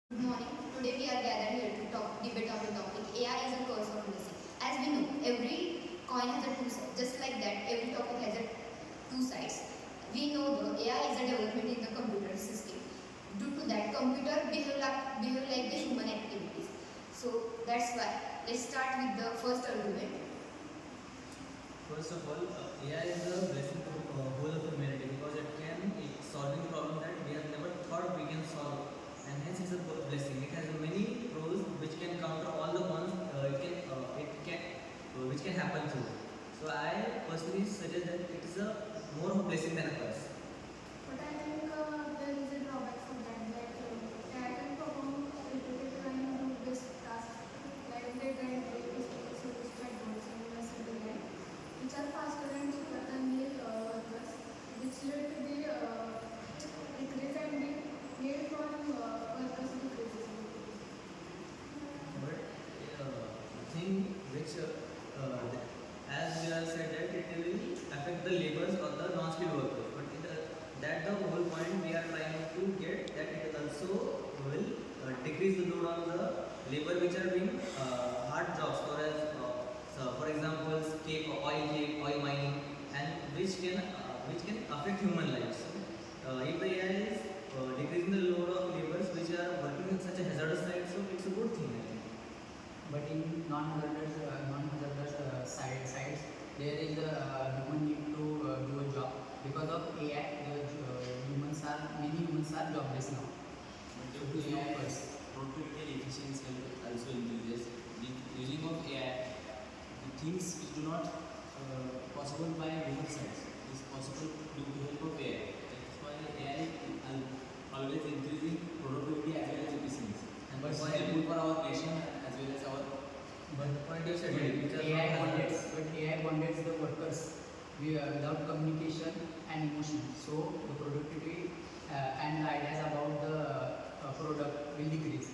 Good morning. Today we are gathered here to debate on the topic AI is a curse or blessing. As we know, every coin has a two sides. Just like that, every topic has a two sides. We know the AI is a development in the computer system. Due to that, computer behave like the human activities. So that's why. Let's start with the first argument. First of all, AI is a blessing to whole of humanity because it's solving problem that we have never thought we can solve, and hence it's a blessing. It has many pros which can counter all the ones which can happen to. So I personally suggest that it is a more of a blessing than a curse. But I think there is a drawback for that AI can perform repetitive and this tasks like data entry, service chatbots, and message design, which are faster and cheaper than male workers, which led to the decrease and the need for workers decreases. But the thing which, as we have said, that it will affect the laborers or the non-skilled workers. But that the whole point we are trying to get, that it also will decrease the load on the labor which are doing hard jobs, for example, oil mining, and which can affect human lives. If the AI is decreasing the load of laborers which are working in such a hazardous site, so it's a good thing, I think. But in non-hazardous sites, there is a human need to do a job. Because of AI, many humans are jobless now. Due to AI, productivity and efficiency also increases. With using of AI, the things which do not possible by human science is possible due to help of AI. That's why AI is always increasing productivity as well as efficiency. And But this is why- helpful for our nation as well as our. But the point you said, which are AI not bondates, hazardous. but AI bondates the workers without communication and emotion. So the productivity and the ideas about the product will decrease.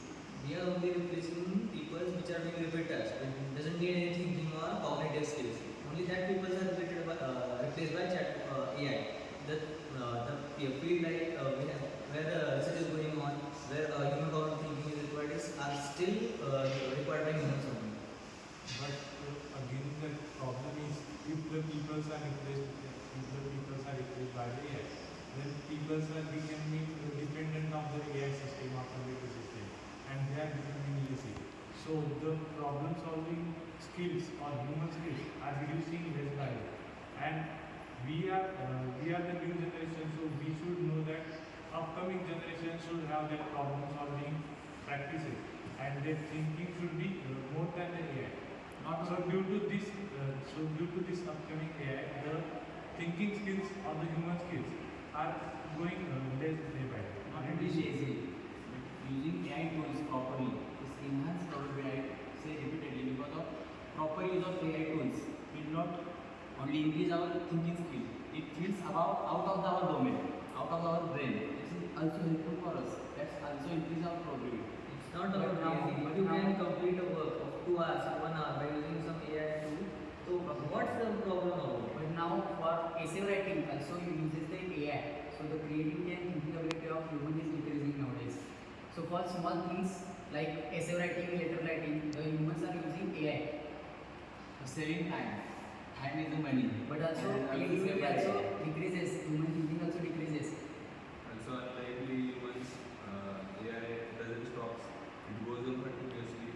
We are only replacing people which are doing repeat tasks, which doesn't need any thinking or cognitive skills. Only that people are replaced by AI. The field like where the research is going on, where human cognitive thinking is required, are still required by humans only. But again, the problem is if the peoples are replaced by the AI, then peoples are becoming dependent on the AI system or computer system, and they are becoming lazy. So the problem solving skills or human skills are reducing less by day. And we are the new generation, so we should know that upcoming generation should have that problem solving practices, and their thinking should be more than the AI. Not so due to this upcoming AI, the thinking skills or the human skills are going less day by day. Not only lazy, using AI tools properly is enhanced productivity. Say repeatedly, because of proper use of AI tools will not only increase our thinking skill, it feels out of our domain, out of our brain. It is also helpful for us. That's also increase our productivity. It's not But about now- lazy. but If you now- can complete a work of 2 hours, 1 hour by using some AI tool, so what's the problem about it? But now for essay writing also uses the AI. So the creativity and thinking ability of human is decreasing nowadays. So for small things like essay writing, letter writing, the humans are using AI. Saving time. Time is the money. But also And creativity saved by also AI. decreases. Human thinking also decreases. Also, unlikely once AI doesn't stop, it goes on continuously.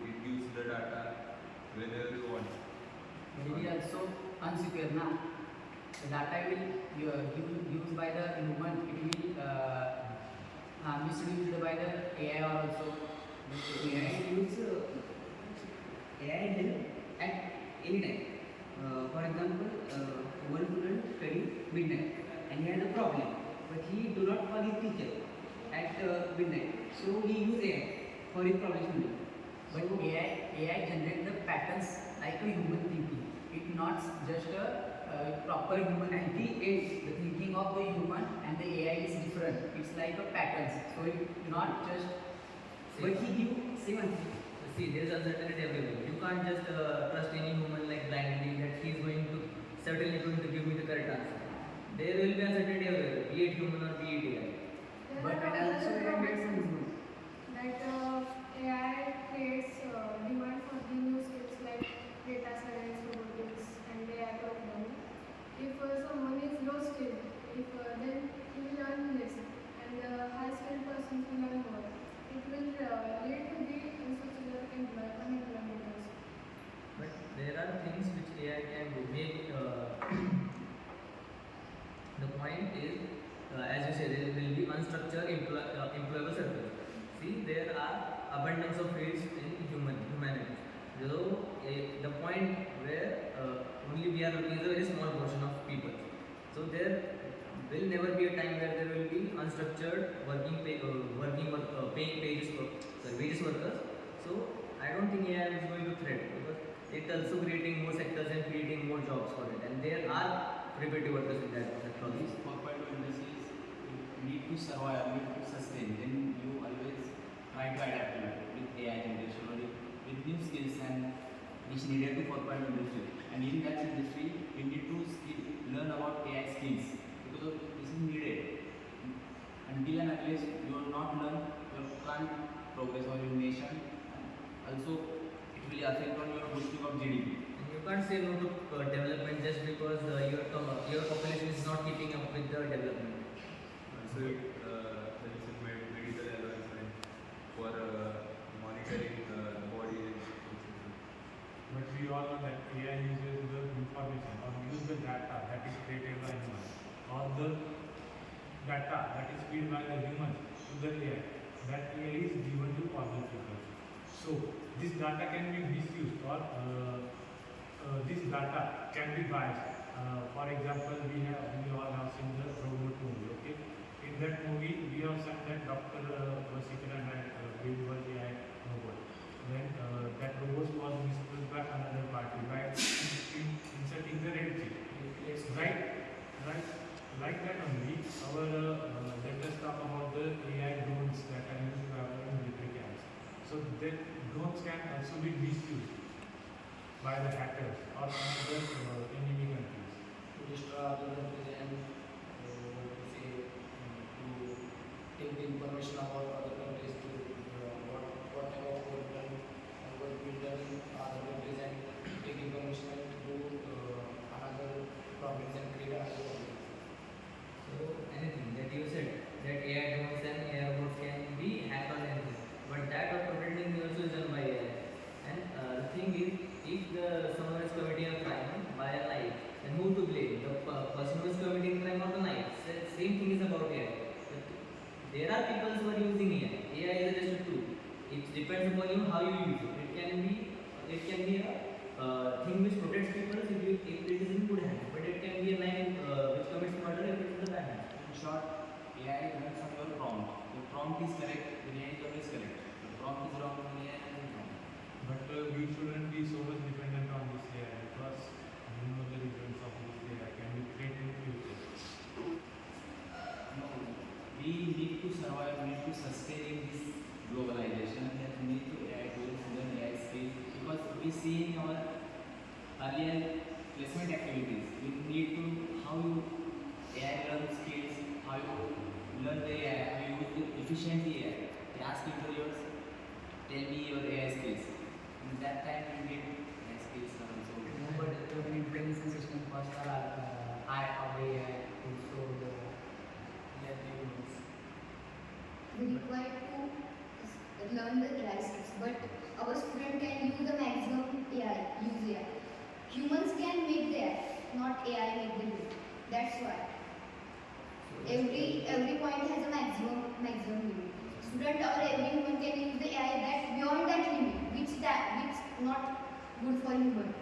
It gives the data whenever you want. But it is also unsecure now. The data will used by the human. It will misused by the AI also. AI help at any time. For example, one student study midnight and he has a problem, but he do not call his teacher at midnight. So he use AI for his problem only. But AI generates the patterns like a human thinking. It's not just a proper human thinking. The thinking of the human and the AI is different. It's like a patterns. So it's not just. But he give same answer. See, there is uncertainty everywhere. You can't just trust any human like blindly that he is certainly going to give me the correct answer. There will be uncertainty everywhere, be it human or be it AI. There But are and also other AI made drawbacks some human. unstructured employable circles. See, there are abundance of fields in humanity. So, the point where only we are looking at a very small portion of people. So there will never be a time where there will be unstructured paying wages workers. So I don't think AI is going to threat because it also creating more sectors and creating more jobs for it, and there are repetitive workers in that sector. These 4.2 industries need to survive, need to sustain. Then you always try to adapt to it with AI generation or with new skills and which needed to 4.2 industry. And in that industry, you need to learn about AI skills because this is needed. Until and unless you are not learn, you can't progress on your nation. And also, it will affect on your boosting of GDP. And you can't say no to development just because your population is not keeping up with the development. Also, there is a medical advancement for monitoring the body. But we all know that AI uses the information or use the data that is created by humans or the data that is fed by the humans to the AI. That AI is given to other people. So this data can be misused or this data can be biased. For example, we all have seen the robot movie. Okay, in that movie we have seen that Dr. Vasikran had built one AI robot. Then that robot was misused by another party by inserting the red chip. Right. Like that only, our let us talk about the AI drones that are used to travel in military camps. So that drones can also be misused by the hackers or other enemy countries. To destroy other countries and what to say to take the information about other countries to what type of work done and what will be done in other countries and take information and do another problems and create another problems. So anything that you said that AI drones and AI robots can be hacked on anything, but that of protecting also is done by AI. And the thing is, if someone is committing a crime by a night, then who to blame? The person who is committing crime or the night? Same thing is about AI. There are people who are using AI. AI is just a tool. It depends upon you how you use it. It can be a thing which protects people if it is in good hands, but it can be a line which commits murder if it is in the bad hands. In short, AI learns from your prompt. Your prompt is correct, then AI is always correct. The prompt is wrong, then AI is wrong. But we shouldn't be so much dependent on this AI because you know the results of this AI can be great in future. No, we need to survive, we need to sustain in this globalization, and we need to AI tools, learn AI skills, because we see in our earlier placement activities, we need to how you AI learn skills, how you learn the AI, how you use the efficiently AI. They ask interviewers, tell me your AI skills. In that time, we need AI skills also. But the intelligence system first are high of AI also the humans. We require to learn the AI skills, but our student can use the maximum use AI. Humans can make the AI, not AI make the do. That's why. Every point has a maximum limit. Student or every human can use the AI that beyond that limit, which not good for human.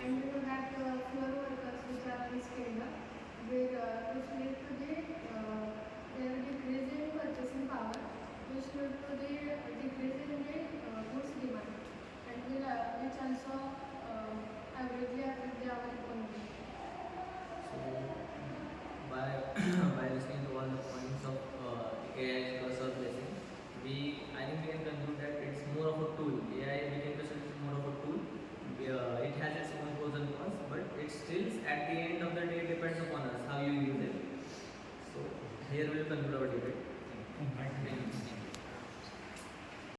And you know that fewer workers which are skilled, which lead to the there will decrease in purchasing power